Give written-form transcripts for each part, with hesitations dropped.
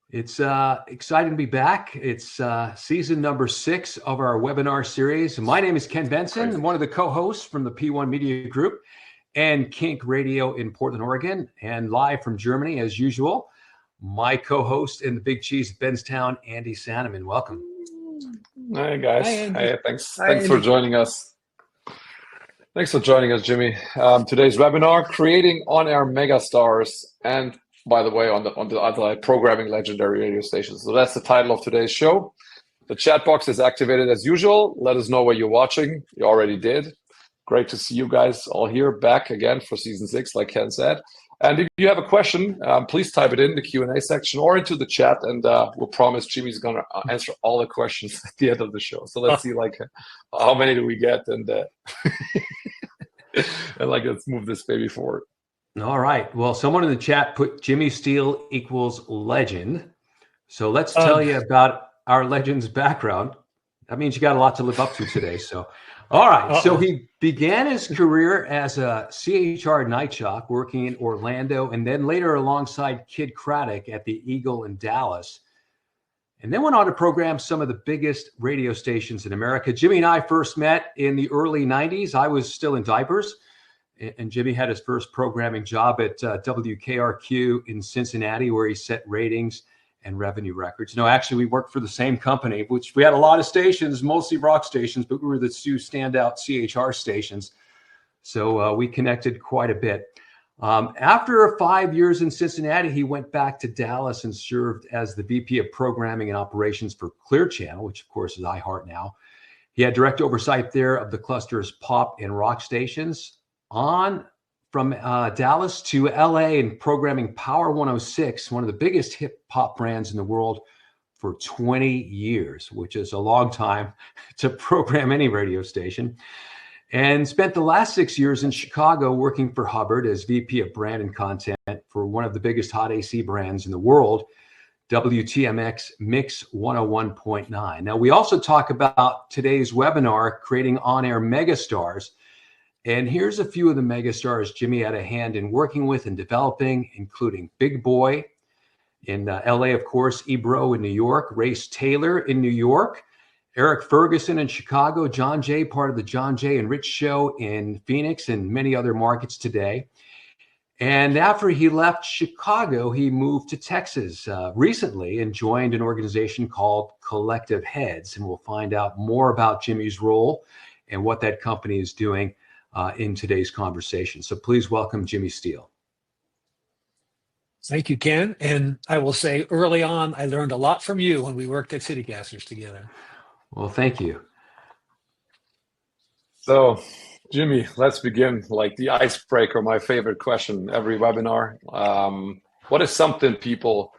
It's exciting to be back. It's season number 6 of our webinar series. My name is Ken Benson. I'm one of the co-hosts from the P1 Media Group and Kink Radio in Portland, Oregon, and live from Germany as usual. My co-host in the Big Cheese Benztown, Andy Sanneman. Welcome. Hi guys. Hi, Andy. Hey, thanks Hi, for Andy. joining us. Thanks for joining us, Jimmy. Today's webinar: creating on-air megastars, and by the way, on the other programming legendary radio stations. So that's the title of today's show. The chat box is activated as usual. Let us know where you're watching. You already did. Great to see you guys all here back again for season 6, like Ken said. And if you have a question, please type it in the Q&A section or into the chat, and we'll promise Jimmy's going to answer all the questions at the end of the show. So let's see, how many do we get, and and let's move this baby forward. All right. Well, someone in the chat put Jimmy Steele equals legend. So let's tell you about our legend's background. That means you got a lot to live up to today. So, all right. So he began his career as a CHR night jock working in Orlando, and then later alongside Kid Craddock at the Eagle in Dallas, and then went on to program some of the biggest radio stations in America. Jimmy and I first met in the early 90s. I was still in diapers, and Jimmy had his first programming job at WKRQ in Cincinnati, where he set ratings and revenue records. No, actually, we worked for the same company, which we had a lot of stations, mostly rock stations, but we were the 2 standout CHR stations. So we connected quite a bit. After 5 years in Cincinnati, he went back to Dallas and served as the VP of Programming and Operations for Clear Channel, which of course is iHeart now. He had direct oversight there of the cluster's pop and rock stations. On from Dallas to LA and programming Power 106, one of the biggest hip hop brands in the world, for 20 years, which is a long time to program any radio station. And spent the last 6 years in Chicago working for Hubbard as VP of Brand and Content for one of the biggest hot AC brands in the world, WTMX Mix 101.9. Now, we also talk about today's webinar, creating on-air megastars. And here's a few of the megastars Jimmy had a hand in working with and developing, including Big Boy in LA, of course, Ebro in New York, Race Taylor in New York, Eric Ferguson in Chicago, John Jay, part of the John Jay and Rich Show in Phoenix and many other markets today. And after he left Chicago, he moved to Texas recently and joined an organization called Collective Heads. And we'll find out more about Jimmy's role and what that company is doing in today's conversation. So please welcome Jimmy Steele. Thank you, Ken. And I will say early on, I learned a lot from you when we worked at CityCasters together. Well, thank you. So, Jimmy, let's begin. Like the icebreaker, my favorite question every webinar. What is something people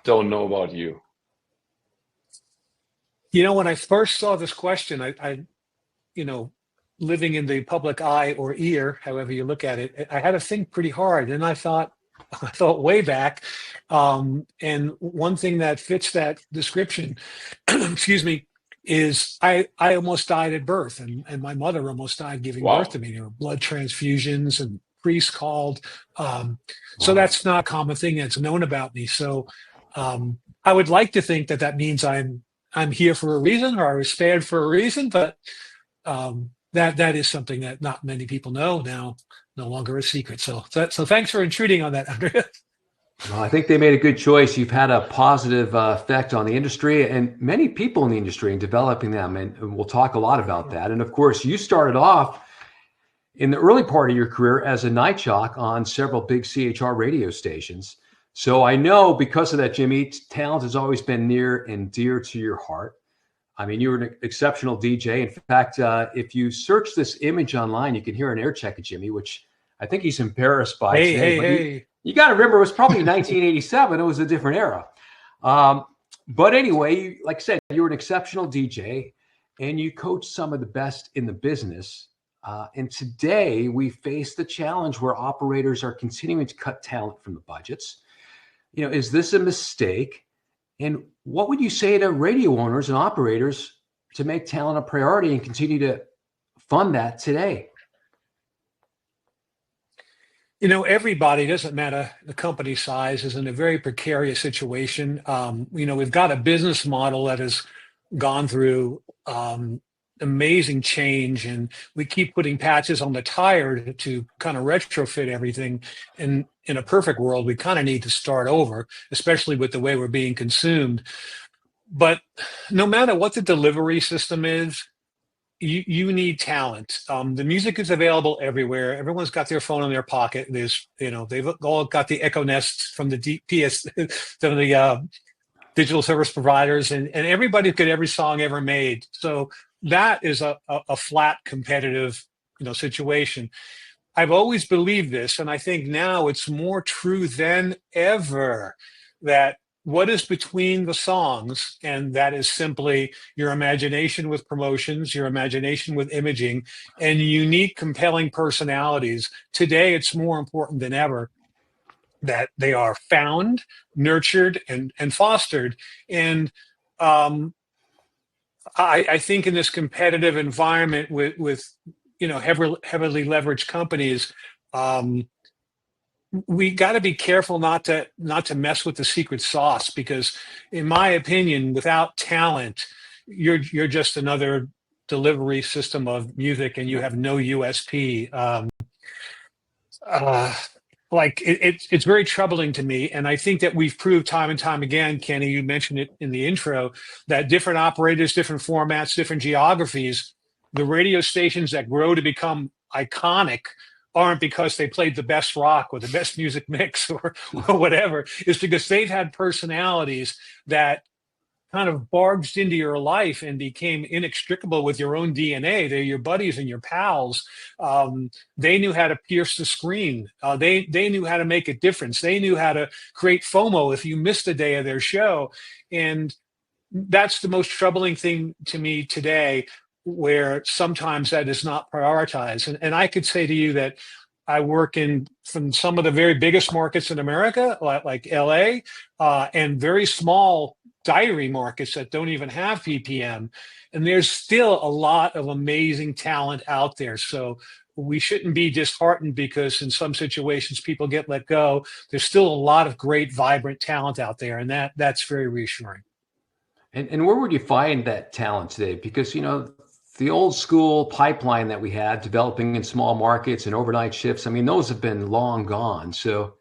don't know about you? You know, when I first saw this question, I living in the public eye or ear, however you look at it, I had to think pretty hard. And I thought way back. And one thing that fits that description, excuse me, is I almost died at birth, and my mother almost died giving birth to me. There were blood transfusions and priests called. So that's not a common thing that's known about me. So I would like to think that means I'm here for a reason, or I was spared for a reason, but that is something that not many people know now, no longer a secret. So thanks for intruding on that, Andrea. Well, I think they made a good choice. You've had a positive effect on the industry and many people in the industry in developing them. And we'll talk a lot about that. And of course, you started off in the early part of your career as a night jock on several big CHR radio stations. So I know because of that, Jimmy, talent has always been near and dear to your heart. I mean, you were an exceptional DJ. In fact, if you search this image online, you can hear an air check of Jimmy, which I think he's embarrassed by today. Hey. You got to remember, it was probably 1987. It was a different era. But anyway, like I said, you were an exceptional DJ, and you coached some of the best in the business. And today, we face the challenge where operators are continuing to cut talent from the budgets. You know, is this a mistake? And what would you say to radio owners and operators to make talent a priority and continue to fund that today? Everybody, doesn't matter the company size, is in a very precarious situation. We've got a business model that has gone through amazing change, and we keep putting patches on the tire to kind of retrofit everything. And in a perfect world, we kind of need to start over, especially with the way we're being consumed. But no matter what the delivery system is, you need talent. The music is available everywhere. Everyone's got their phone in their pocket. They've all got the Echo Nest from the DPS, from the digital service providers, and everybody's got every song ever made. So that is a flat competitive, situation. I've always believed this, and I think now it's more true than ever that what is between the songs, and that is simply your imagination with promotions, your imagination with imaging, and unique, compelling personalities. Today, it's more important than ever that they are found, nurtured, and fostered. And I think in this competitive environment with heavily leveraged companies, we got to be careful not to mess with the secret sauce, because in my opinion, without talent, you're just another delivery system of music, and you have no USP. It's very troubling to me. And I think that we've proved time and time again, Kenny, you mentioned it in the intro, that different operators, different formats, different geographies, the radio stations that grow to become iconic aren't because they played the best rock or the best music mix or whatever. It's because they've had personalities that kind of barged into your life and became inextricable with your own DNA. They're your buddies and your pals. They knew how to pierce the screen. They knew how to make a difference. They knew how to create FOMO if you missed a day of their show. And that's the most troubling thing to me today, where sometimes that is not prioritized. And I could say to you that I work in from some of the very biggest markets in America, like LA, and very small diary markets that don't even have PPM. And there's still a lot of amazing talent out there. So we shouldn't be disheartened because in some situations people get let go. There's still a lot of great, vibrant talent out there. And that's very reassuring. And where would you find that talent today? Because, the old school pipeline that we had developing in small markets and overnight shifts, those have been long gone. So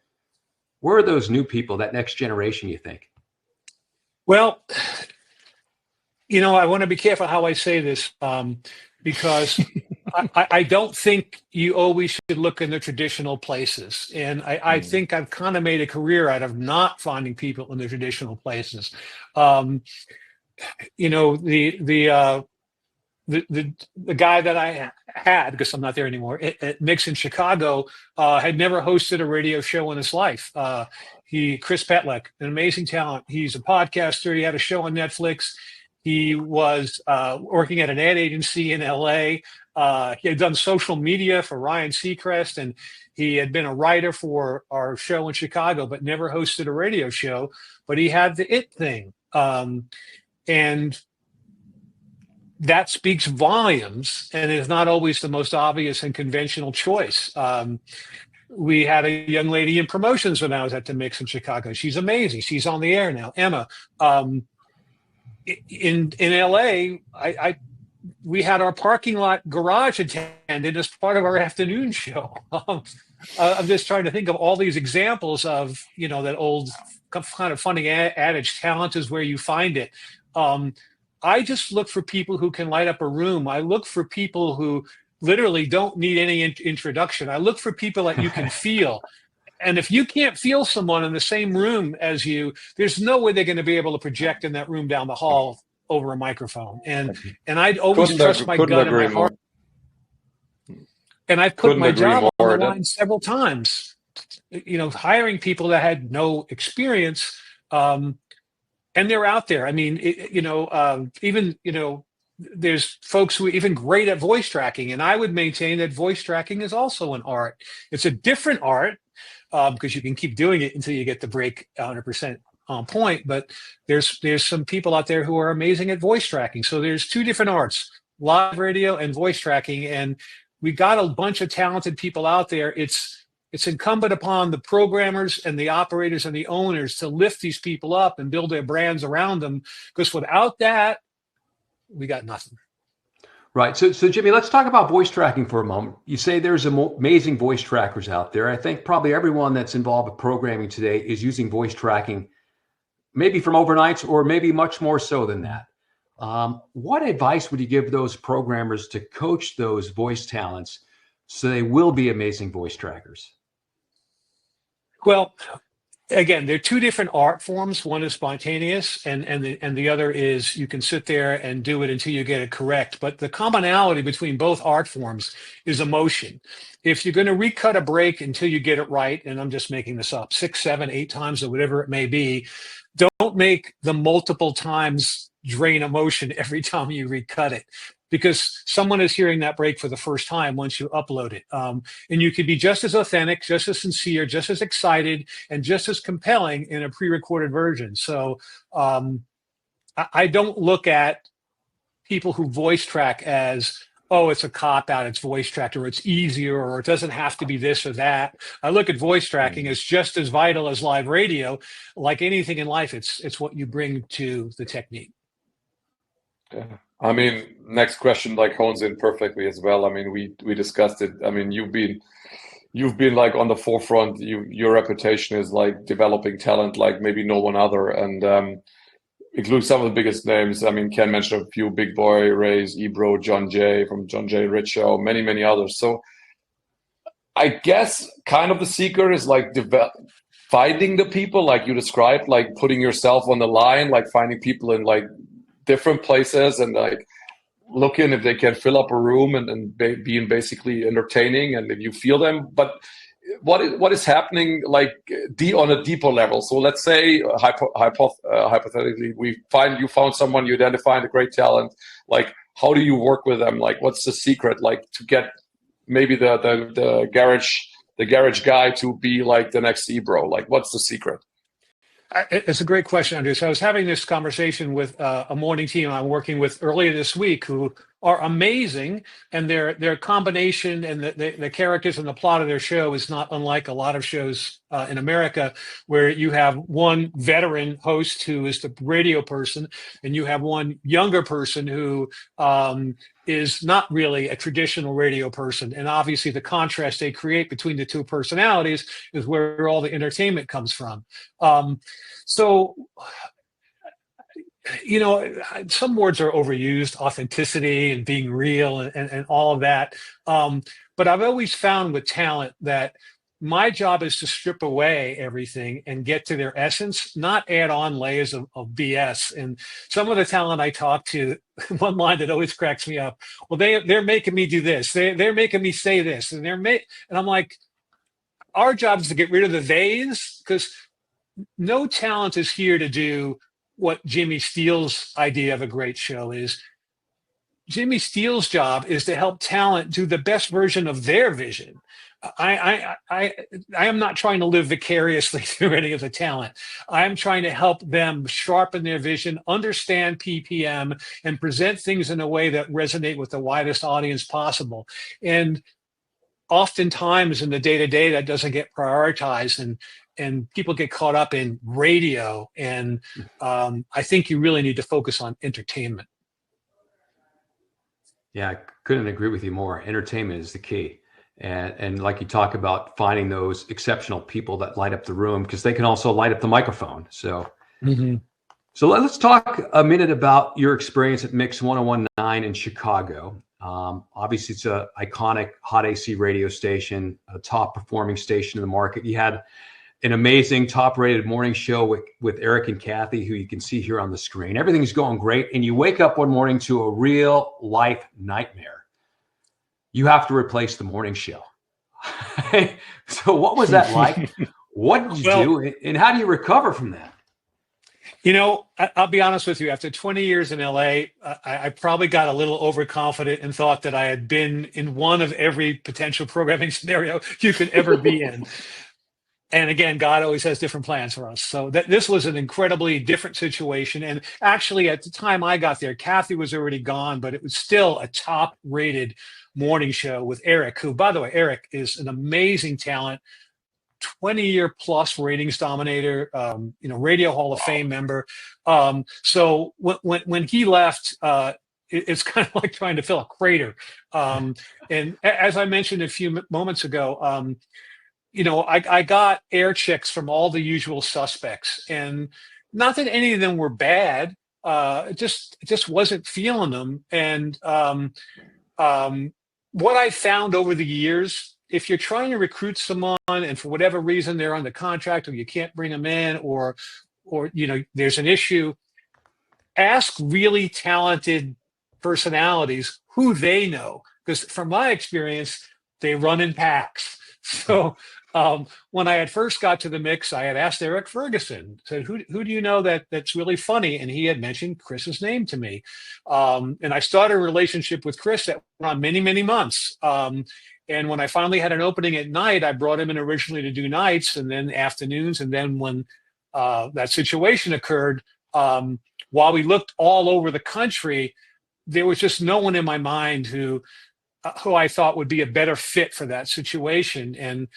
where are those new people, that next generation, you think? Well, I want to be careful how I say this, because I don't think you always should look in the traditional places. And I think I've kind of made a career out of not finding people in the traditional places. The guy that I had, because I'm not there anymore, at Mix in Chicago, had never hosted a radio show in his life. Chris Petlek, an amazing talent. He's a podcaster. He had a show on Netflix. He was working at an ad agency in LA. He had done social media for Ryan Seacrest, and he had been a writer for our show in Chicago, but never hosted a radio show. But he had the it thing. And that speaks volumes, and is not always the most obvious and conventional choice. We had a young lady in promotions when I was at the Mix in Chicago. She's amazing. She's on the air now, Emma. In LA, we had our parking lot garage attendant as part of our afternoon show. I'm just trying to think of all these examples of, that old kind of funny adage, talent is where you find it. I just look for people who can light up a room. I look for people who literally don't need any introduction. I look for people that you can feel. And if you can't feel someone in the same room as you, there's no way they're going to be able to project in that room down the hall over a microphone. And I'd always trust my gut and my heart. And I've put my job on the line several times, hiring people that had no experience. And they're out there. There's folks who are even great at voice tracking. And I would maintain that voice tracking is also an art. It's a different art, because you can keep doing it until you get the break 100% on point. But there's some people out there who are amazing at voice tracking. So there's two different arts, live radio and voice tracking. And we got a bunch of talented people out there. It's It's incumbent upon the programmers and the operators and the owners to lift these people up and build their brands around them, because without that, we got nothing. Right. So Jimmy, let's talk about voice tracking for a moment. You say there's amazing voice trackers out there. I think probably everyone that's involved with programming today is using voice tracking, maybe from overnights or maybe much more so than that. What advice would you give those programmers to coach those voice talents so they will be amazing voice trackers? Well, again, there are two different art forms. One is spontaneous, and the other is you can sit there and do it until you get it correct. But the commonality between both art forms is emotion. If you're going to recut a break until you get it right, and I'm just making this up, 6, 7, 8 times or whatever it may be, don't make the multiple times drain emotion every time you recut it, because someone is hearing that break for the first time once you upload it. And you could be just as authentic, just as sincere, just as excited, and just as compelling in a pre-recorded version. So I don't look at people who voice track as, oh, it's a cop-out, it's voice tracked, or it's easier, or it doesn't have to be this or that. I look at voice tracking as just as vital as live radio. Like anything in life, it's what you bring to the technique. Yeah. I mean, next question like hones in perfectly as well. I mean, we discussed it. I mean, you've been like on the forefront. Your reputation is like developing talent like maybe no one other, and includes some of the biggest names. I mean, Ken mentioned a few: Big Boy, Rays, Ebro, John Jay from John Jay Rich Show, many others. So I guess kind of the secret is like finding the people like you described, like putting yourself on the line, like finding people in like different places and like looking if they can fill up a room and being basically entertaining, and if you feel them. But what is happening like on a deeper level? So let's say hypothetically you found someone, you identified a great talent. Like, how do you work with them? Like, what's the secret like to get maybe the garage guy to be like the next Ebro? Like, what's the secret? It's a great question, Andrew. So I was having this conversation with a morning team I'm working with earlier this week, who are amazing, and their combination and the characters and the plot of their show is not unlike a lot of shows in America, where you have one veteran host who is the radio person, and you have one younger person who is not really a traditional radio person. And obviously the contrast they create between the two personalities is where all the entertainment comes from. So, you know, some words are overused: authenticity and being real and all of that. But I've always found with talent that my job is to strip away everything and get to their essence, not add on layers of BS. And some of the talent I talk to, one line that always cracks me up: well, they're making me do this. They're making me say this, and and I'm like, our job is to get rid of the theys, because no talent is here to do what Jimmy Steele's idea of a great show is. Jimmy Steele's job is to help talent do the best version of their vision. I am not trying to live vicariously through any of the talent. I'm trying to help them sharpen their vision, understand PPM, and present things in a way that resonate with the widest audience possible. And oftentimes in the day-to-day, that doesn't get prioritized, and people get caught up in radio. And I think you really need to focus on entertainment. Yeah, I couldn't agree with you more. Entertainment is the key. And like you talk about finding those exceptional people that light up the room, because they can also light up the microphone. So, So let's talk a minute about your experience at Mix 1019 in Chicago. Obviously, it's an iconic hot AC radio station, a top performing station in the market. You had an amazing top rated morning show with Eric and Kathy, who you can see here on the screen. Everything's going great. And you wake up one morning to a real life nightmare. You have to replace the morning show. So what was that like? What did you do? And how do you recover from that? You know, I'll be honest with you. After 20 years in LA, I probably got a little overconfident and thought that I had been in one of every potential programming scenario you could ever be in. And again, God always has different plans for us. So this was an incredibly different situation. And actually, at the time I got there, Kathy was already gone, but it was still a top-rated morning show with Eric, who, by the way, Eric is an amazing talent, 20-year plus ratings dominator, Radio Hall of Fame member. So when he left, it's kind of like trying to fill a crater. And as I mentioned a few moments ago, I got air checks from all the usual suspects, and not that any of them were bad. Just wasn't feeling them. And what I found over the years, if you're trying to recruit someone and for whatever reason they're on the contract or you can't bring them in, or there's an issue, ask really talented personalities who they know, because from my experience, they run in packs. So when I had first got to the mix, I had asked Eric Ferguson, said, who do you know that's really funny? And he had mentioned Chris's name to me. And I started a relationship with Chris that went on many, many months. And when I finally had an opening at night, I brought him in originally to do nights and then afternoons. And then when that situation occurred, while we looked all over the country, there was just no one in my mind who I thought would be a better fit for that situation. And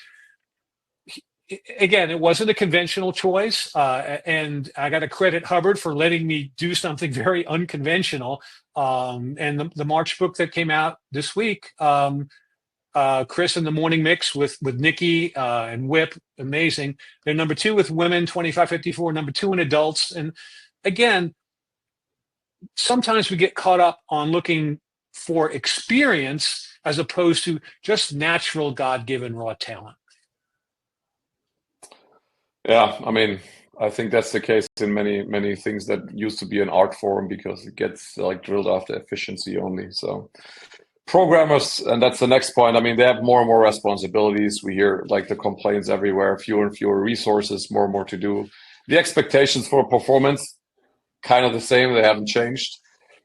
again, it wasn't a conventional choice. And I got to credit Hubbard for letting me do something very unconventional. And the March book that came out this week, Chris in the Morning Mix with Nikki and Whip, amazing. They're number 2 with women, 25-54, number 2 in adults. And again, sometimes we get caught up on looking for experience as opposed to just natural God-given raw talent. Yeah, I mean, I think that's the case in many things that used to be an art form, because it gets like drilled after efficiency only. So programmers, and that's the next point, I mean, they have more and more responsibilities. We hear like the complaints everywhere, fewer and fewer resources, more and more to do. The expectations for performance, kind of the same, they haven't changed.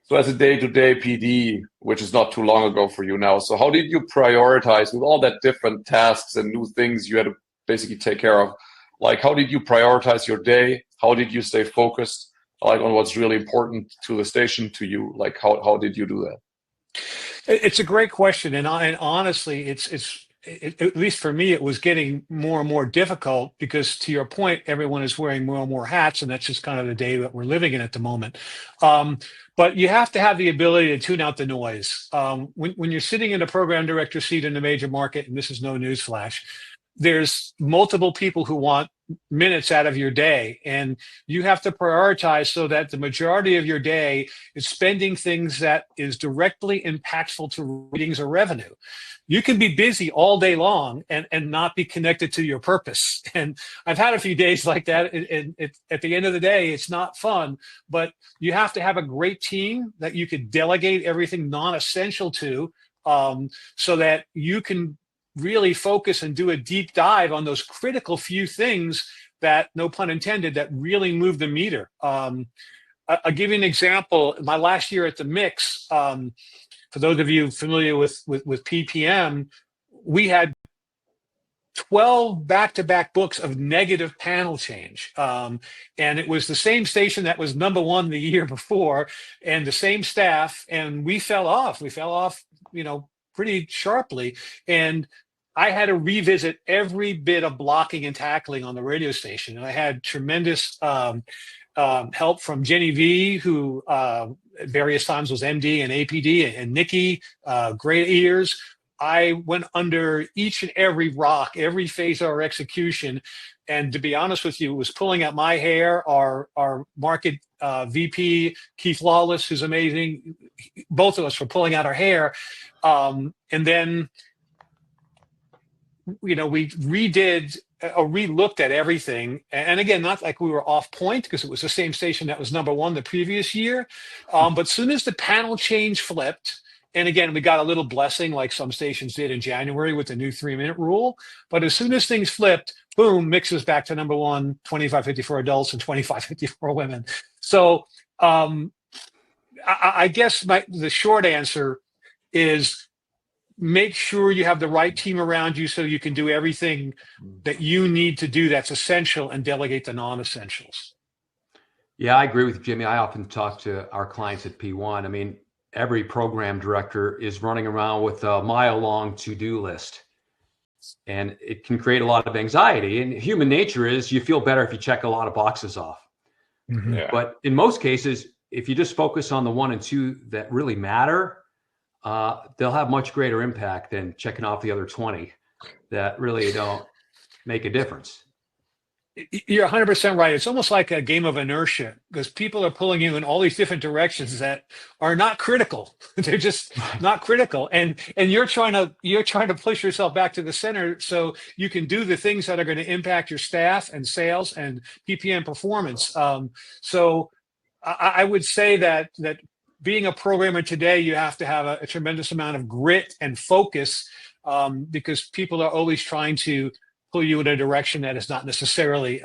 So as a day-to-day PD, which is not too long ago for you now, so how did you prioritize with all that different tasks and new things you had to basically take care of? Like, how did you prioritize your day? How did you stay focused, like, on what's really important to the station, to you? Like, how did you do that? It's a great question, and honestly, it's at least for me, it was getting more and more difficult because, to your point, everyone is wearing more and more hats, and that's just kind of the day that we're living in at the moment. But you have to have the ability to tune out the noise. When you're sitting in a program director seat in a major market, and this is no newsflash, there's multiple people who want minutes out of your day, and you have to prioritize so that the majority of your day is spending things that is directly impactful to ratings or revenue. You can be busy all day long and not be connected to your purpose. And I've had a few days like that. And at the end of the day, it's not fun, but you have to have a great team that you could delegate everything non-essential to, so that you can really focus and do a deep dive on those critical few things that, no pun intended, that really move the meter. I'll give you an example. My last year at the Mix, for those of you familiar with PPM, we had 12 back-to-back books of negative panel change. And it was the same station that was number 1 the year before, and the same staff, and we fell off. We fell off, pretty sharply. And I had to revisit every bit of blocking and tackling on the radio station. And I had tremendous help from Jenny V, who at various times was MD and APD, and Nikki, great ears. I went under each and every rock, every phase of our execution. And to be honest with you, it was pulling out my hair. Our market VP, Keith Lawless, who's amazing, both of us were pulling out our hair. And then, we redid or re-looked at everything. And again, not like we were off point, because it was the same station that was number 1 the previous year. But as soon as the panel change flipped, and again, we got a little blessing like some stations did in January with the new 3-minute rule. But as soon as things flipped, boom, mixes back to number 1, 25-54 adults and 25-54 women. So I guess the short answer is, make sure you have the right team around you so you can do everything that you need to do that's essential, and delegate the non-essentials. Yeah, I agree with Jimmy. I often talk to our clients at P1. I mean, every program director is running around with a mile-long to-do list. and it can create a lot of anxiety. And human nature is you feel better if you check a lot of boxes off. Mm-hmm. Yeah. But in most cases, if you just focus on the 1 and 2 that really matter, they'll have much greater impact than checking off the other 20 that really don't make a difference. You're 100% right. It's almost like a game of inertia because people are pulling you in all these different directions that are not critical. They're just not critical, and you're trying to push yourself back to the center so you can do the things that are going to impact your staff and sales and PPM performance. So I would say that being a programmer today, you have to have a tremendous amount of grit and focus because people are always trying to pull you in a direction that is not necessarily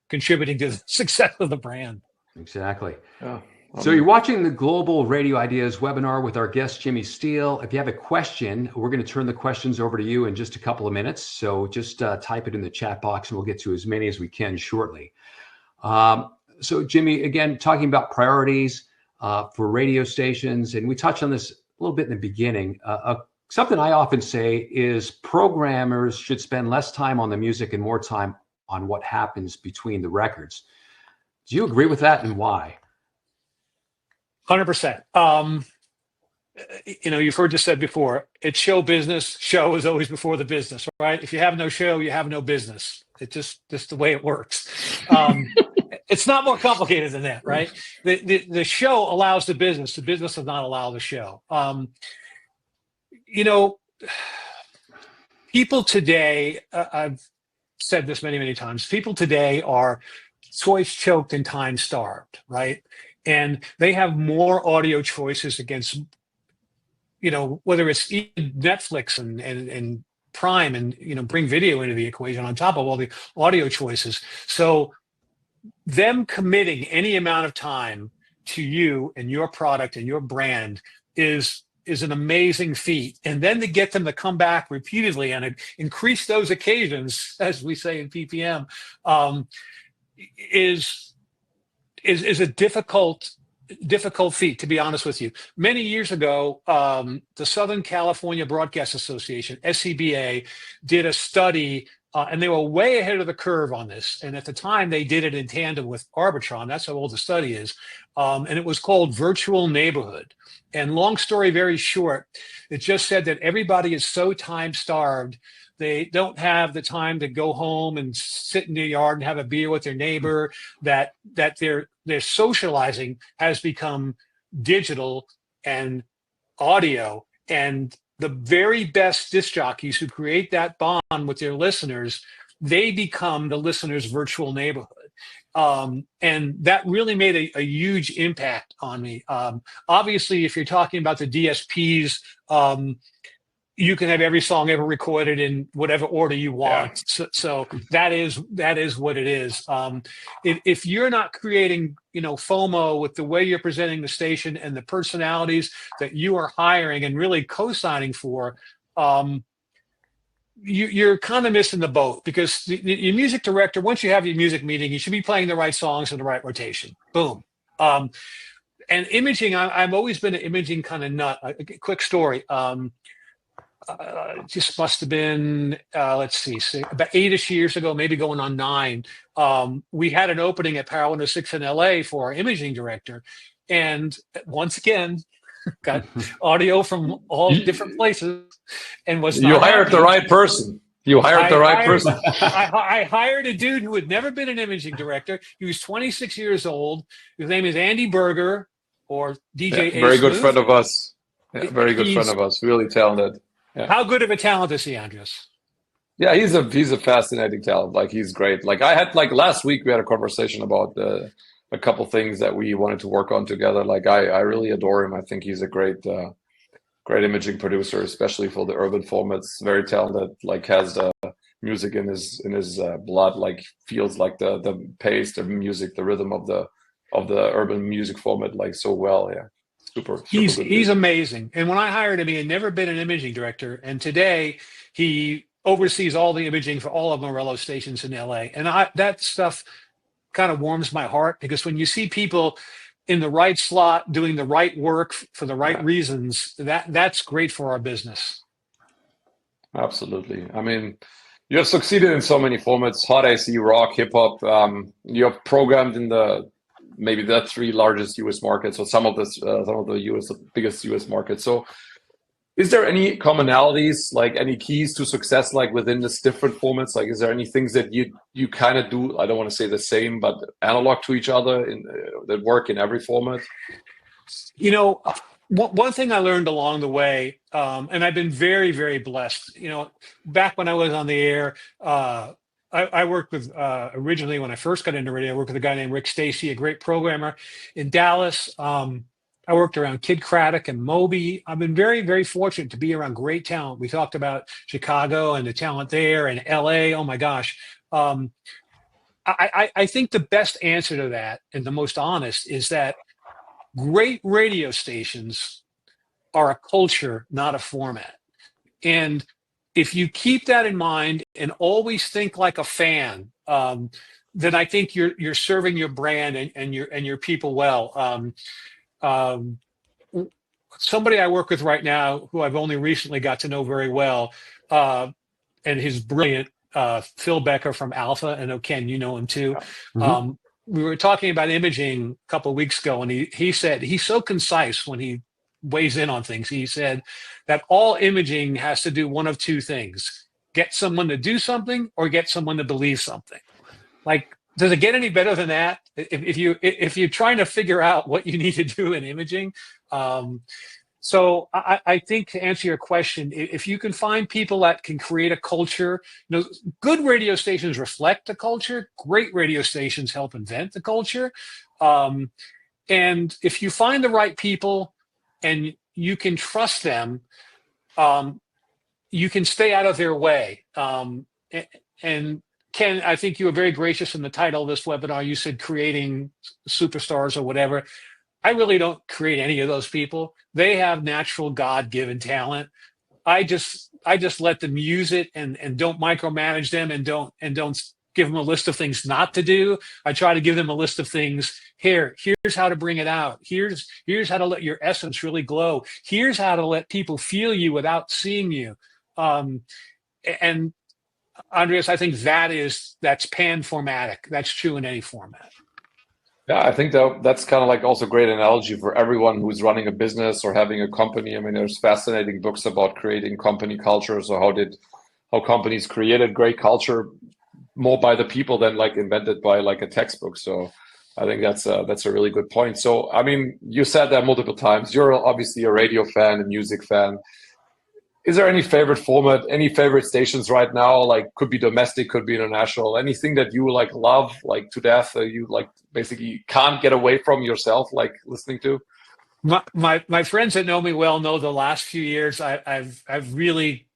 contributing to the success of the brand. Exactly. Yeah. So you're watching the Global Radio Ideas webinar with our guest, Jimmy Steele. If you have a question, we're going to turn the questions over to you in just a couple of minutes. So just type it in the chat box and we'll get to as many as we can shortly. So Jimmy, again, talking about priorities for radio stations, and we touched on this a little bit in the beginning. Something I often say is programmers should spend less time on the music and more time on what happens between the records. Do you agree with that, and why? 100%. You've heard this said before. It's show business. Show is always before the business, right? If you have no show, you have no business. It's just the way it works. It's not more complicated than that, right? The show allows the business. The business does not allow the show. People today, I've said this many, many times, people today are choice choked and time starved, right? And they have more audio choices against, whether it's Netflix and Prime and, bring video into the equation on top of all the audio choices. So them committing any amount of time to you and your product and your brand is an amazing feat. And then to get them to come back repeatedly and increase those occasions, as we say in PPM, is a difficult feat, to be honest with you. Many years ago, the Southern California Broadcast Association, SCBA, did a study, and they were way ahead of the curve on this. And at the time, they did it in tandem with Arbitron. That's how old the study is. And it was called Virtual Neighborhood. And long story very short, it just said that everybody is so time starved. They don't have the time to go home and sit in their yard and have a beer with their neighbor, that their socializing has become digital and audio. And the very best disc jockeys who create that bond with their listeners, they become the listener's virtual neighborhood. And that really made a huge impact on me. Obviously, if you're talking about the DSPs, you can have every song ever recorded in whatever order you want. Yeah. So that is what it is. If you're not creating, FOMO with the way you're presenting the station and the personalities that you are hiring and really co-signing for, you're kind of missing the boat, because your music director, once you have your music meeting, you should be playing the right songs in the right rotation. Boom. And imaging, I've always been an imaging kind of nut. A quick story. Just must have been, about 8-ish years ago, maybe going on 9. We had an opening at Power 106 in LA for our imaging director. And once again, got audio from all different places, and was you hired the right person. I hired a dude who had never been an imaging director. He was 26 years old. His name is Andy Berger, or DJ. Yeah, very good friend of us. Yeah, very good friend of us. Really talented. Yeah. How good of a talent is he, Andres? Yeah, he's a fascinating talent. Like, he's great. Like, I had, last week we had a conversation about a couple things that we wanted to work on together. Like, I really adore him. I think he's a great imaging producer, especially for the urban formats. Very talented. Like, has the music in his blood. Like, feels like the pace, the music, the rhythm of the urban music format, like, so well. Yeah. Super he's amazing. And when I hired him, he had never been an imaging director, and today he oversees all the imaging for all of Morello stations in LA. And that stuff kind of warms my heart, because when you see people in the right slot doing the right work for the right reasons, that's great for our business. Absolutely. I mean, you have succeeded in so many formats: hot AC, rock, hip hop. You're programmed in the maybe the three largest U.S. markets, or some of the U.S. biggest U.S. markets. So, is there any commonalities, like any keys to success, like within this different formats? Like, is there any things that you kind of do? I don't want to say the same, but analog to each other in that work in every format? You know, one thing I learned along the way, and I've been very, very blessed. You know, back when I was on the air, I worked with originally when I first got into radio. I worked with a guy named Rick Stacy, a great programmer in Dallas. I worked around Kid Craddock and Moby. I've been very, very fortunate to be around great talent. We talked about Chicago and the talent there, and LA. Oh my gosh. I think the best answer to that, and the most honest, is that great radio stations are a culture, not a format. And if you keep that in mind and always think like a fan, then I think you're serving your brand and your people well. Um, Somebody I work with right now, who I've only recently got to know very well, and he's brilliant, Phil Becker from Alpha. I know, Ken, you know him too. Mhm. We were talking about imaging a couple of weeks ago, and he said he's so concise when he weighs in on things. He said that all imaging has to do one of two things: get someone to do something or get someone to believe something. Like, does it get any better than that? If you're trying to figure out what you need to do in imaging, so I think, to answer your question, if you can find people that can create a culture, you know, good radio stations reflect the culture. Great radio stations help invent the culture. And if you find the right people and you can trust them, you can stay out of their way. And Ken, I think you were very gracious in the title of this webinar. You said creating superstars or whatever. I really don't create any of those people. They have natural God-given talent. I just let them use it and don't micromanage them and don't give them a list of things not to do. I try to give them a list of things. Here's how to bring it out. Here's how to let your essence really glow. Here's how to let people feel you without seeing you. And Andreas, I think that's pan-formatic. That's true in any format. Yeah, I think that's kind of like also a great analogy for everyone who's running a business or having a company. I mean, there's fascinating books about creating company cultures, or how companies created great culture more by the people than like invented by like a textbook. So I think that's a really good point. So I mean, you said that multiple times. You're obviously a radio fan, a music fan. Is there any favorite format, any favorite stations right now? Like, could be domestic, could be international. Anything that you like love like to death, you like basically can't get away from yourself, like listening to? My friends that know me well know the last few years I've really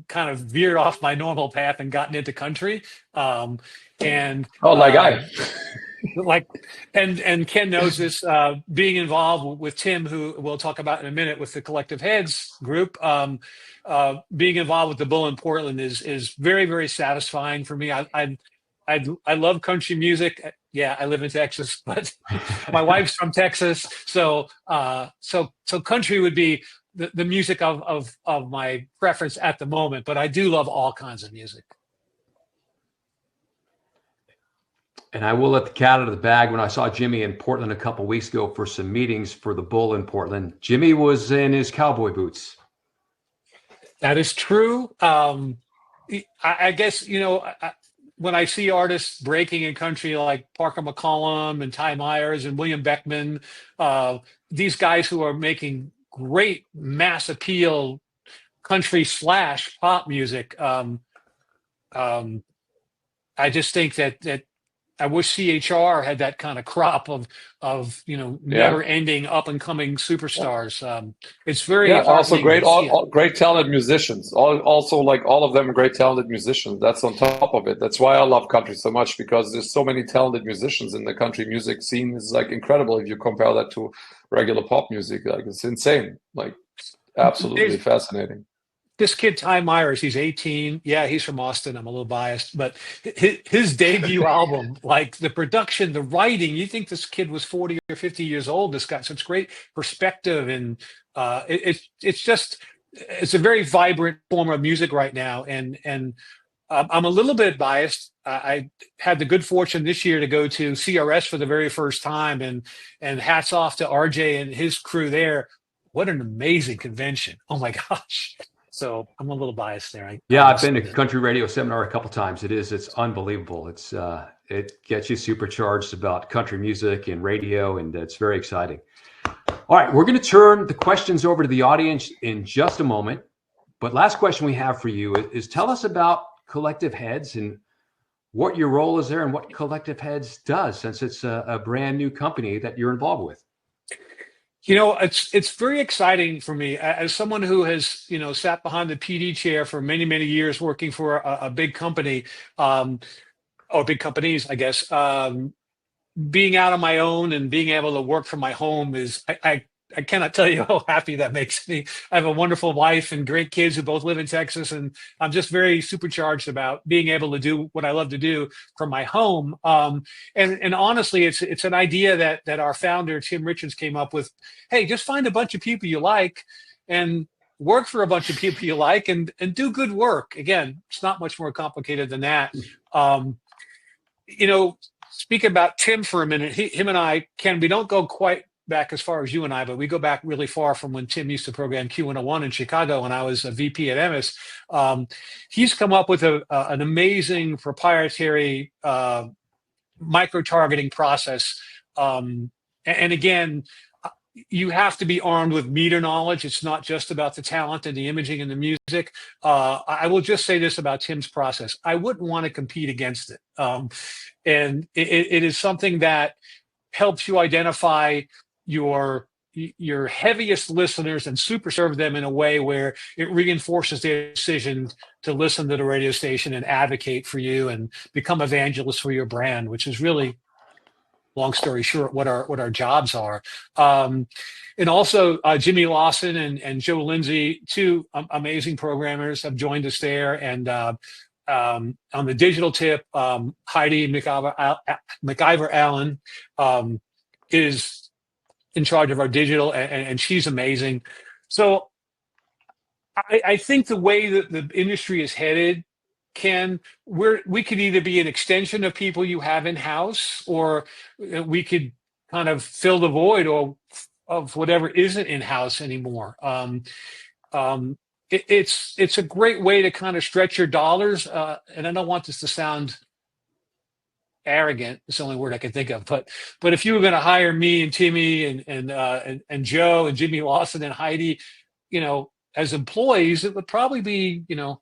kind of veered off my normal path and gotten into country. And like I. like and Ken knows this, being involved with Tim, who we'll talk about in a minute, with the Collective Heads group, being involved with the Bull in Portland is very, very satisfying for me. I love country music. Yeah, I live in Texas, but my wife's from Texas, so country would be the music of my preference at the moment. But I do love all kinds of music. And I will let the cat out of the bag. When I saw Jimmy in Portland a couple weeks ago for some meetings for the Bull in Portland, Jimmy was in his cowboy boots. That is true. I guess, you know, when I see artists breaking in country like Parker McCollum and Ty Myers and William Beckman, these guys who are making great mass appeal country / pop music, I just think that I wish CHR had that kind of crop of never ending up and coming superstars. It's very also great talented musicians. Also, like all of them are great talented musicians. That's on top of it. That's why I love country so much, because there's so many talented musicians in the country music scene. Is like incredible if you compare that to regular pop music. Like, it's insane. Like, absolutely fascinating. This kid, Ty Myers, he's 18. Yeah, he's from Austin. I'm a little biased, but his debut album, like the production, the writing, you think this kid was 40 or 50 years old. This got such great perspective, and it's just it's a very vibrant form of music right now, and I'm a little bit biased. I had the good fortune this year to go to CRS for the very first time, and hats off to RJ and his crew there. What an amazing convention! Oh my gosh! So I'm a little biased there. I've been to Country Radio Seminar a couple times. It's unbelievable. It gets you supercharged about country music and radio, and it's very exciting. All right, we're going to turn the questions over to the audience in just a moment. But last question we have for you is tell us about Collective Heads and what your role is there and what Collective Heads does, since it's a brand new company that you're involved with. It's very exciting for me as someone who has, sat behind the PD chair for many, many years working for a big company, or big companies, I guess. Being out on my own and being able to work from my home is, I cannot tell you how happy that makes me. I have a wonderful wife and great kids who both live in Texas, and I'm just very supercharged about being able to do what I love to do from my home. And honestly, it's an idea that our founder Tim Richards came up with. Hey, just find a bunch of people you like and work for a bunch of people you like and do good work. Again, it's not much more complicated than that. Speak about Tim for a minute. Him and I, Ken, we don't go quite back as far as you and I, but we go back really far from when Tim used to program Q101 in Chicago when I was a VP at MS. He's come up with an amazing proprietary micro-targeting process. And again, you have to be armed with meter knowledge. It's not just about the talent and the imaging and the music. I will just say this about Tim's process. I wouldn't want to compete against it. And it is something that helps you identify your heaviest listeners and super serve them in a way where it reinforces their decision to listen to the radio station and advocate for you and become evangelists for your brand, which is really, long story short, what our jobs are. And also Jimmy Lawson and Joe Lindsay, two amazing programmers, have joined us there. And on the digital tip, Heidi McIver Allen is in charge of our digital, and she's amazing. So I think the way that the industry is headed, Ken, we could either be an extension of people you have in-house, or we could kind of fill the void of whatever isn't in-house anymore. It's a great way to kind of stretch your dollars. And I don't want this to sound arrogant. It's the only word I can think of. But if you were going to hire me and Timmy and Joe and Jimmy Lawson and Heidi, as employees, it would probably be, a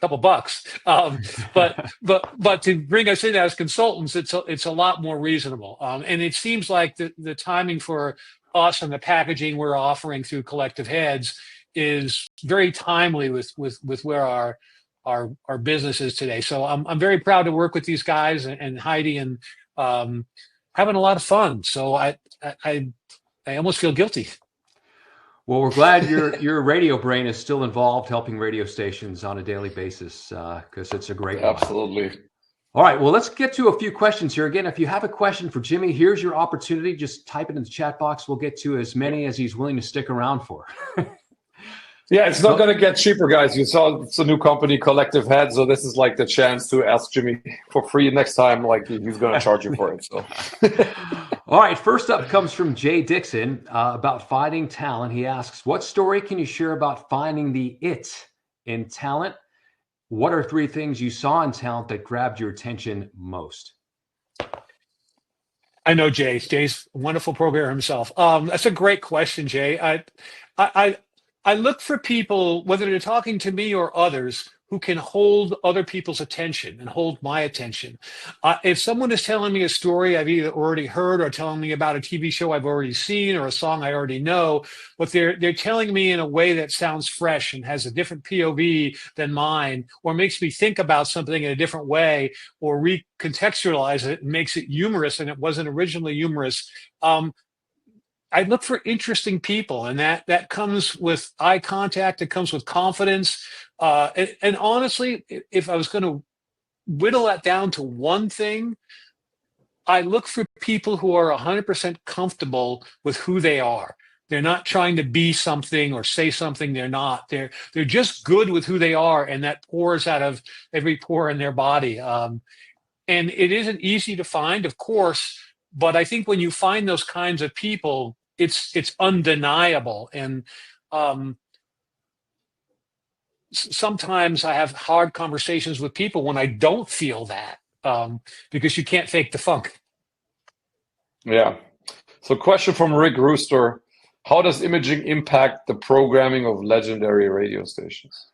couple bucks. But to bring us in as consultants, it's a lot more reasonable. And it seems like the timing for us and the packaging we're offering through Collective Heads is very timely with where our business is today. So I'm very proud to work with these guys and Heidi, and having a lot of fun. So I almost feel guilty. Well, we're glad your radio brain is still involved helping radio stations on a daily basis, because it's a great one. Absolutely. All right, well, let's get to a few questions here. Again, if you have a question for Jimmy, here's your opportunity. Just type it in the chat box. We'll get to as many as he's willing to stick around for. Yeah, it's not going to get cheaper, guys. You saw it's a new company, Collective Heads, so this is like the chance to ask Jimmy for free next time. Like, he's going to charge you for it. So, all right. First up comes from Jay Dixon about finding talent. He asks, "What story can you share about finding the it in talent? What are 3 things you saw in talent that grabbed your attention most?" I know Jay. Jay's a wonderful programmer himself. That's a great question, Jay. I look for people, whether they're talking to me or others, who can hold other people's attention and hold my attention. If someone is telling me a story I've either already heard or telling me about a TV show I've already seen or a song I already know, but they're telling me in a way that sounds fresh and has a different POV than mine, or makes me think about something in a different way, or recontextualize it and makes it humorous and it wasn't originally humorous, I look for interesting people, and that comes with eye contact. It comes with confidence. And honestly, if I was going to whittle that down to one thing, I look for people who are 100% comfortable with who they are. They're not trying to be something or say something they're not. They're just good with who they are, and that pours out of every pore in their body. And it isn't easy to find, of course, but I think when you find those kinds of people, it's undeniable. And sometimes I have hard conversations with people when I don't feel that, because you can't fake the funk. Yeah. So question from Rick Rooster: how does imaging impact the programming of legendary radio stations?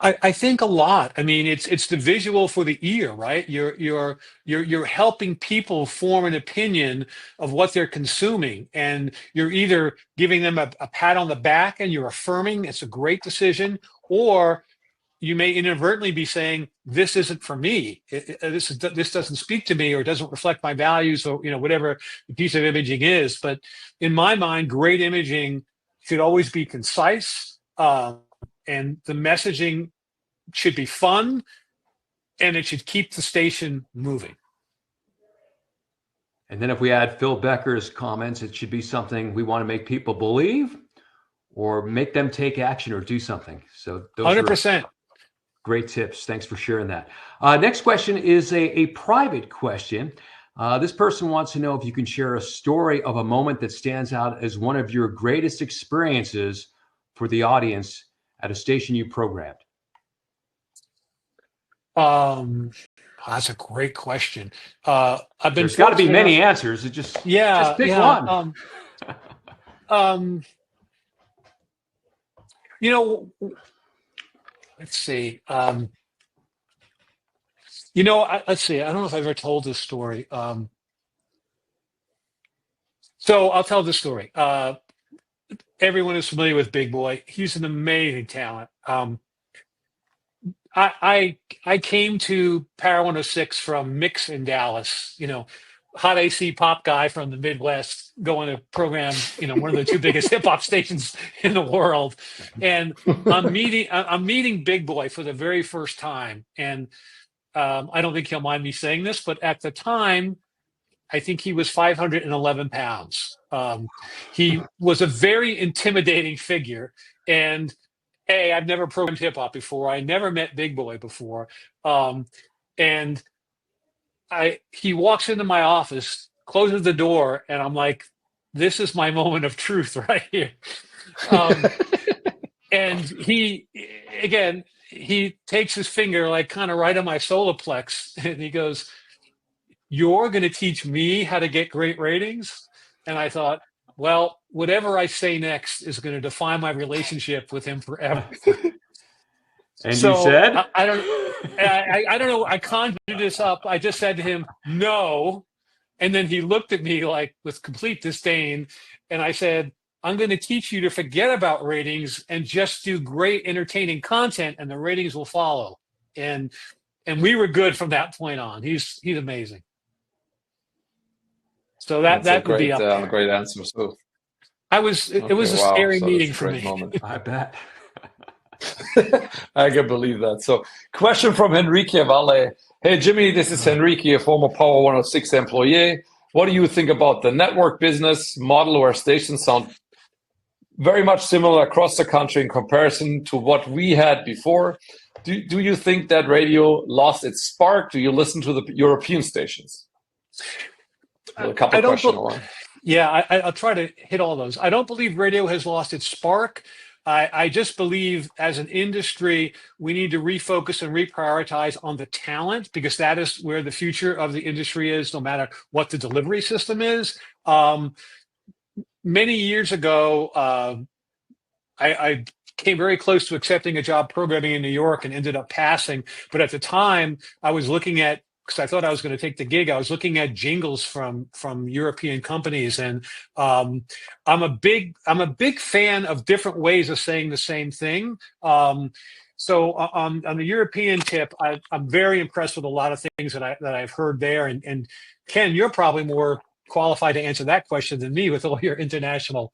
I think a lot. I mean, it's the visual for the ear, right? You're helping people form an opinion of what they're consuming, and you're either giving them a pat on the back and you're affirming it's a great decision, or you may inadvertently be saying, this isn't for me. This doesn't speak to me, or doesn't reflect my values, or whatever the piece of imaging is. But in my mind, great imaging should always be concise, and the messaging should be fun, and it should keep the station moving. And then if we add Phil Becker's comments, it should be something we want to make people believe or make them take action or do something. So those 100%. Great tips. Thanks for sharing that. Next question is a private question. This person wants to know if you can share a story of a moment that stands out as one of your greatest experiences for the audience at a station you programmed. That's a great question. There's got to be many answers. Just pick one. Let's see. Let's see. I don't know if I've ever told this story. So I'll tell this story. Everyone is familiar with Big Boy. He's an amazing talent. I came to Power 106 from Mix in Dallas, hot AC pop guy from the Midwest, going to program, one of the two biggest hip hop stations in the world. And I'm meeting Big Boy for the very first time. And I don't think he'll mind me saying this, but at the time, I think he was 511 pounds. He was a very intimidating figure. And I've never programmed hip hop before. I never met Big Boy before. And he walks into my office, closes the door, and I'm like, this is my moment of truth right here. And he takes his finger like kind of right on my solar plex, and he goes, "You're going to teach me how to get great ratings?" And I thought, well, whatever I say next is going to define my relationship with him forever. And so, you said? I don't know. I conjured this up. I just said to him, no. And then he looked at me like with complete disdain. And I said, I'm going to teach you to forget about ratings and just do great entertaining content, and the ratings will follow. And we were good from that point on. He's amazing. So that would be up there. A great answer. So it was a scary meeting for me. Moment. I bet. I can believe that. So question from Enrique Valle. Hey, Jimmy, this is Enrique, a former Power 106 employee. What do you think about the network business model where stations sound very much similar across the country in comparison to what we had before? Do you think that radio lost its spark? Do you listen to the European stations? A couple of questions. Yeah, I'll try to hit all those. I don't believe radio has lost its spark. I just believe as an industry, we need to refocus and reprioritize on the talent, because that is where the future of the industry is, no matter what the delivery system is. Many years ago, I came very close to accepting a job programming in New York and ended up passing. But at the time, I was looking at, because I thought I was going to take the gig, I was looking at jingles from European companies, and I'm a big fan of different ways of saying the same thing. So on the European tip, I'm very impressed with a lot of things that I've heard there. And Ken, you're probably more qualified to answer that question than me with all your international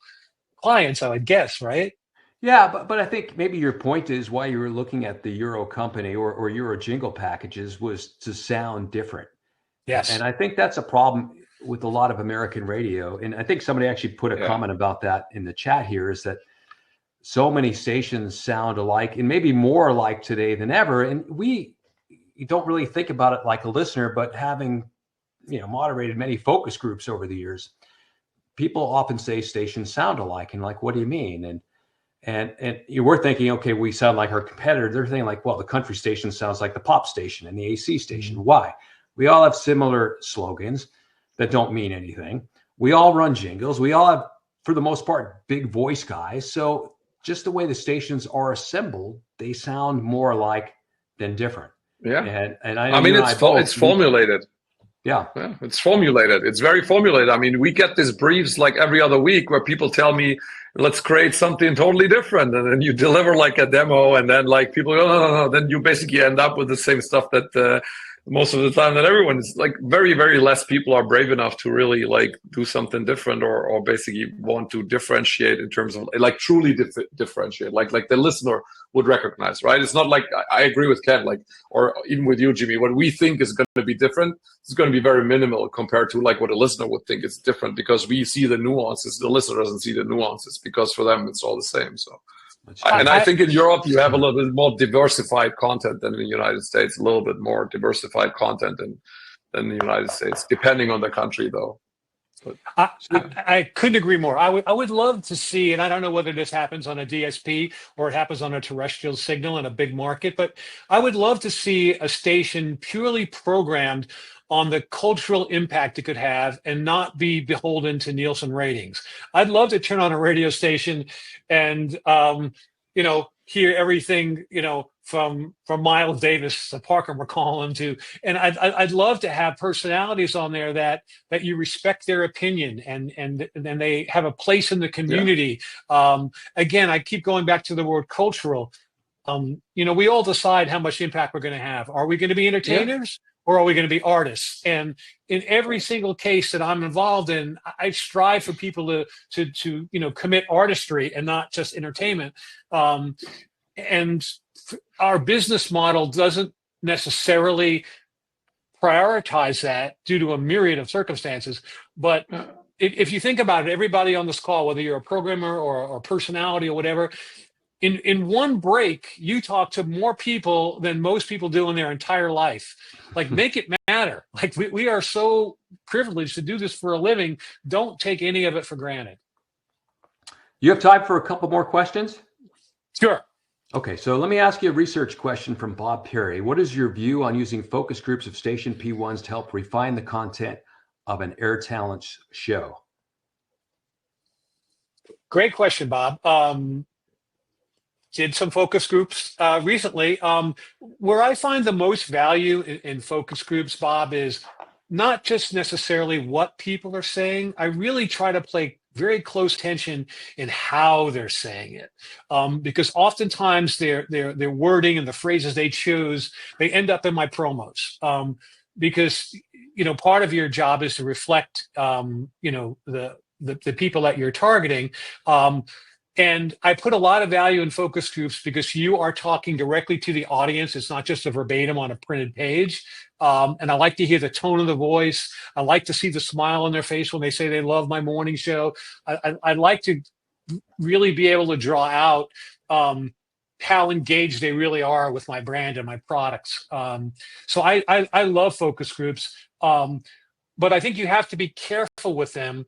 clients, I would guess, right? Yeah, but I think maybe your point is why you were looking at the Euro company or Euro jingle packages was to sound different. Yes. And I think that's a problem with a lot of American radio, and I think somebody actually put a comment about that in the chat here, is that so many stations sound alike, and maybe more alike today than ever. And you don't really think about it like a listener, but having, moderated many focus groups over the years, people often say stations sound alike, and like, what do you mean? And we're thinking, okay, we sound like our competitor. They're thinking like, well, the country station sounds like the pop station and the AC station. Why? We all have similar slogans that don't mean anything. We all run jingles. We all have, for the most part, big voice guys. So just the way the stations are assembled, they sound more alike than different. Yeah. And I mean, it's formulated. Yeah, it's formulated. It's very formulated. I mean, we get these briefs like every other week where people tell me, let's create something totally different. And then you deliver like a demo, and then like people go, no. Then you basically end up with the same stuff that most of the time that everyone is like, very, very less people are brave enough to really like do something different or basically want to differentiate in terms of like truly differentiate, like the listener would recognize, right? It's not like, I agree with Ken, like, or even with you, Jimmy, what we think is going to be different, it's going to be very minimal compared to like what a listener would think is different, because we see the nuances. The listener doesn't see the nuances because for them, it's all the same. So. I think in Europe you have a little bit more diversified content than in the United States. A little bit more diversified content than the United States, depending on the country, though. But, I couldn't agree more. I would love to see, and I don't know whether this happens on a DSP or it happens on a terrestrial signal in a big market, but I would love to see a station purely programmed on the cultural impact it could have and not be beholden to Nielsen ratings. I'd love to turn on a radio station and, hear everything, from Miles Davis to Parker McCollum to, and I'd love to have personalities on there that you respect their opinion and they have a place in the community. Yeah. Again, I keep going back to the word cultural. We all decide how much impact we're going to have. Are we going to be entertainers? Yeah. Or are we going to be artists? And in every single case that I'm involved in, I strive for people to commit artistry and not just entertainment. And our business model doesn't necessarily prioritize that due to a myriad of circumstances. But if you think about it, everybody on this call, whether you're a programmer or a personality or whatever, in one break, you talk to more people than most people do in their entire life. Like, make it matter. Like, we are so privileged to do this for a living. Don't take any of it for granted. You have time for a couple more questions? Sure. Okay, so let me ask you a research question from Bob Perry. What is your view on using focus groups of station P1s to help refine the content of an Air Talents show? Great question, Bob. Did some focus groups recently. Where I find the most value in focus groups, Bob, is not just necessarily what people are saying. I really try to play very close attention in how they're saying it, because oftentimes their wording and the phrases they choose, they end up in my promos. Because part of your job is to reflect the people that you're targeting. And I put a lot of value in focus groups because you are talking directly to the audience. It's not just a verbatim on a printed page. And I like to hear the tone of the voice. I like to see the smile on their face when they say they love my morning show. I like to really be able to draw out how engaged they really are with my brand and my products. So I love focus groups. But I think you have to be careful with them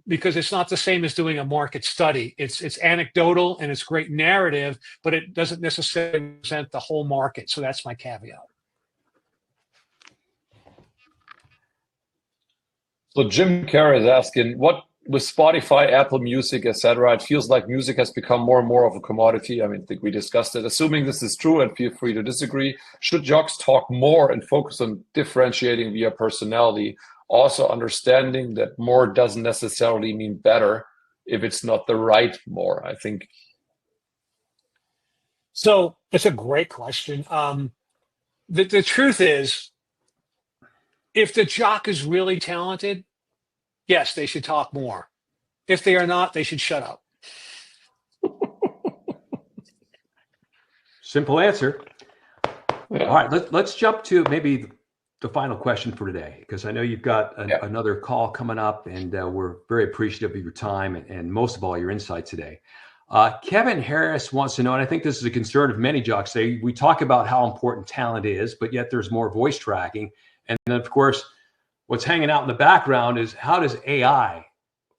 because it's not the same as doing a market study. It's anecdotal and it's great narrative, but it doesn't necessarily represent the whole market. So that's my caveat. So Jim Carrey is asking, what with Spotify, Apple Music, etc., it feels like music has become more and more of a commodity. I mean, I think we discussed it. Assuming this is true, and feel free to disagree, should jocks talk more and focus on differentiating via personality, also understanding that more doesn't necessarily mean better if it's not the right more, I think. So it's a great question. The truth is, if the jock is really talented, yes, they should talk more. If they are not, they should shut up. Simple answer. Yeah. All right, let's jump to maybe the final question for today, because I know you've got another call coming up, and we're very appreciative of your time and most of all your insight today. Kevin Harris wants to know, and I think this is a concern of many jocks. We talk about how important talent is, but yet there's more voice tracking. And then, of course, what's hanging out in the background is, how does AI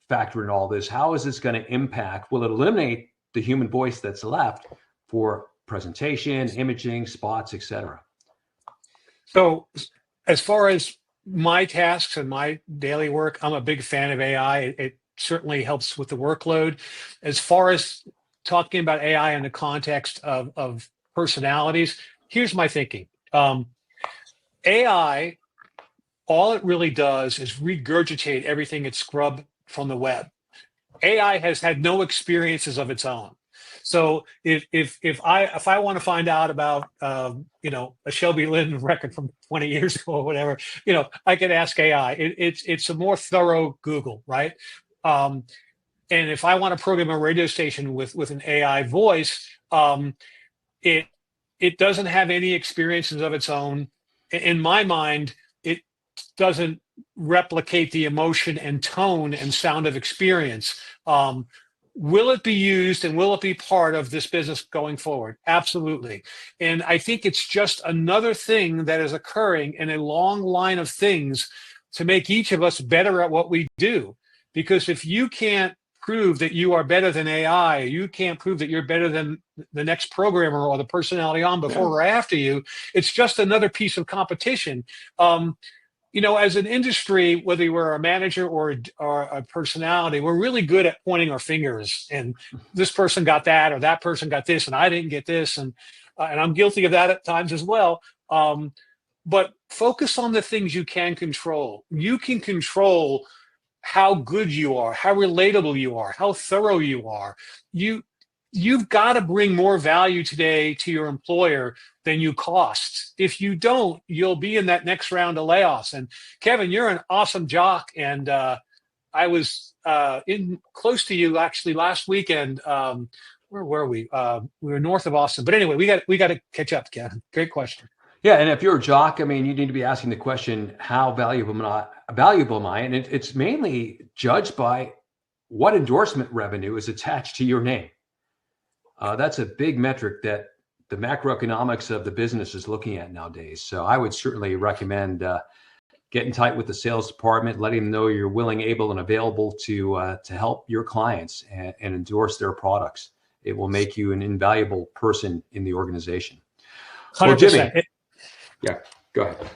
factor in all this? How is this going to impact? Will it eliminate the human voice that's left for presentation, imaging, spots, etc.? So as far as my tasks and my daily work, I'm a big fan of AI. It certainly helps with the workload. As far as talking about AI in the context of personalities, here's my thinking. AI, all it really does is regurgitate everything it scrubbed from the web. AI has had no experiences of its own. So if I want to find out about a Shelby Lynn record from 20 years ago or whatever, I could ask AI. It's a more thorough Google, right? And if I want to program a radio station with an AI voice, it doesn't have any experiences of its own. In my mind, it doesn't replicate the emotion and tone and sound of experience. Will it be used and will it be part of this business going forward? Absolutely. And I think it's just another thing that is occurring in a long line of things to make each of us better at what we do. Because if you can't prove that you are better than AI, you can't prove that you're better than the next programmer or the personality on before or after you, it's just another piece of competition. As an industry, whether we're a manager or a personality, we're really good at pointing our fingers and this person got that or that person got this and I didn't get this. And I'm guilty of that at times as well. But focus on the things you can control. You can control how good you are, how relatable you are, how thorough you are. You've got to bring more value today to your employer than you cost. If you don't, you'll be in that next round of layoffs. And Kevin, you're an awesome jock. And I was in close to you actually last weekend. Where were we? We were north of Austin. But anyway, we got to catch up, Kevin. Great question. Yeah, and if you're a jock, I mean, you need to be asking the question, how valuable am I? And it's mainly judged by what endorsement revenue is attached to your name. That's a big metric that the macroeconomics of the business is looking at nowadays. So I would certainly recommend getting tight with the sales department, letting them know you're willing, able, and available to help your clients and endorse their products. It will make you an invaluable person in the organization. 100%. Well, Jimmy, yeah, go ahead.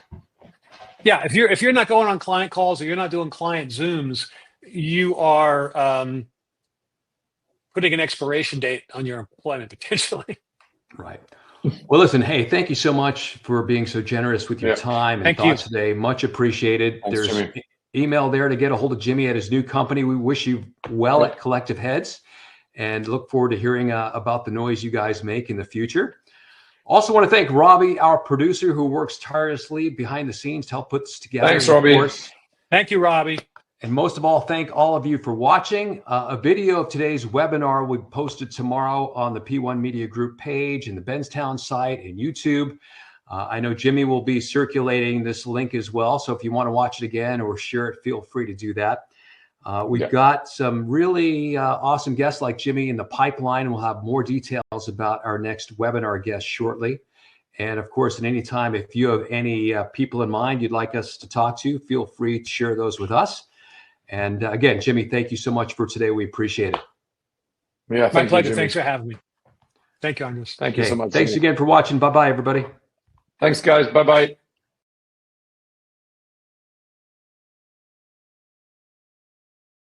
Yeah, if you're not going on client calls or you're not doing client Zooms, you are putting an expiration date on your employment potentially. Right. Well, listen, hey, thank you so much for being so generous with your time and thoughts today. Much appreciated. Thanks, There's Jimmy. Email there to get a hold of Jimmy at his new company. We wish you well at Collective Heads and look forward to hearing about the noise you guys make in the future. Also want to thank Robbie, our producer, who works tirelessly behind the scenes to help put this together. Thanks, Robbie. Thank you, Robbie. And most of all, thank all of you for watching. A video of today's webinar will be posted tomorrow on the P1 Media Group page and the Benztown site and YouTube. I know Jimmy will be circulating this link as well. So if you want to watch it again or share it, feel free to do that. We've got some really awesome guests like Jimmy in the pipeline, and we'll have more details about our next webinar guest shortly. And of course, at any time, if you have any people in mind you'd like us to talk to, feel free to share those with us. And again, Jimmy, thank you so much for today. We appreciate it. Yeah, my pleasure. Thanks for having me. Thank you, Andres. Thank you so much. Thanks again for watching. Bye-bye, everybody. Thanks, guys. Bye-bye.